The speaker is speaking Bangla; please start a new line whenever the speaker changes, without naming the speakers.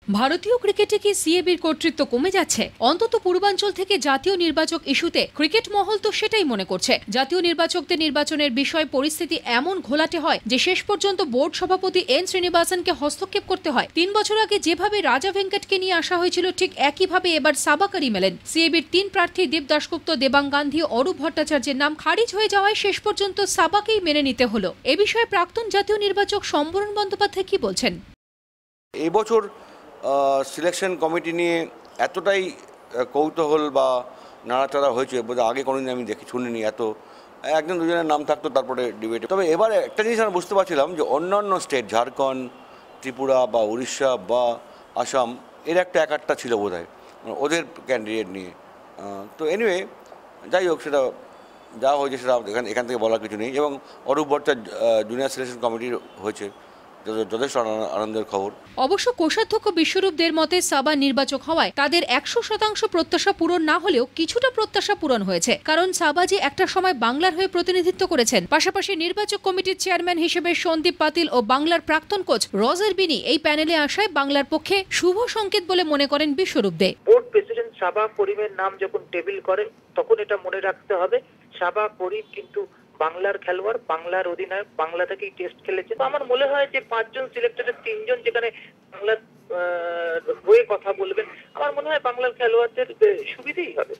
ভারতীয় ক্রিকেটে কি সিএবির কর্তৃত্ব কমে যাচ্ছে? অন্তত পূর্বাঞ্চল থেকে জাতীয় নির্বাচক ইস্যুতে ক্রিকেট মহল তো সেটাই মনে করছে। জাতীয় নির্বাচকদের নির্বাচনের বিষয় পরিস্থিতি এমন ঘোলাটে হয় যে শেষ পর্যন্ত বোর্ড সভাপতি এন শ্রীনিবাসনকে হস্তক্ষেপ করতে হয়। 3 বছর আগে যেভাবে রাজা ভেঙ্কটকে নিয়ে আসা হয়েছিল ঠিক একইভাবে এবার সাবা করিম এলেন। সিএবির 3 প্রার্থী দীপ দাশগুপ্ত, দেবাং গান্ধী, অরূপ ভট্টাচার্যের নাম খারিজ হয়ে যাওয়ায় শেষ পর্যন্ত সাবাকেই মেনে নিতে হলো। এ বিষয়ে প্রাক্তন জাতীয় নির্বাচক সম্বরণ বন্দ্যোপাধ্যায় কি বলছেন?
এবছর সিলেকশন কমিটি নিয়ে এতটাই কৌতূহল বা নাড়াচাড়া হয়েছে বোধ আগে কোনোদিন আমি শুনিনি। এত একজন দুজনের নাম থাকতো তারপরে ডিবেট। তবে এবার একটা জিনিস আমরা বুঝতে পারছিলাম যে অন্যান্য স্টেট ঝাড়খণ্ড, ত্রিপুরা বা উড়িষ্যা বা আসাম এর একটা একাট্টা ছিল বোধ হয় ওদের ক্যান্ডিডেট নিয়ে। তো এনিওয়ে যাই হোক, সেটা যা হয়েছে সেটা এখান থেকে বলার কিছু নেই। এবং অরূপ ভট্টাচার্য জুনিয়র সিলেকশন কমিটির হয়েছে, যথেষ্ট আনন্দের খবর।
অবশ্য কোষাধ্যক্ষ বিশ্বরূপদের মতে সাবা নির্বাচক হওয়ায় তাদের 100% প্রত্যাশা পূরণ না হলেও কিছুটা প্রত্যাশা পূরণ হয়েছে। কারণ সাবা যে একটা সময় বাংলার হয়ে প্রতিনিধিত্ব করেছেন, পাশাপাশি নির্বাচক কমিটির চেয়ারম্যান হিসেবে সন্দীপ পাতিল ও বাংলার প্রাক্তন কোচ রজার বিনি এই প্যানেলে আসায় বাংলার পক্ষে শুভ সংকেত বলে মনে করেন বিশ্বরূপদে।
বোর্ড প্রেসিডেন্ট সাবা করিমের নাম যখন টেবিল করে তখন এটা মনে রাখতে হবে সাবা করিম কিন্তু বাংলার খেলোয়াড়, বাংলার অধিনায়ক, বাংলা থেকেই টেস্ট খেলেছে। তো আমার মনে হয় যে 5 জন সিলেক্টরের 3 জন যেখানে বাংলার হয়ে কথা বলবেন, আমার মনে হয় বাংলার খেলোয়াড়দের সুবিধেই হবে।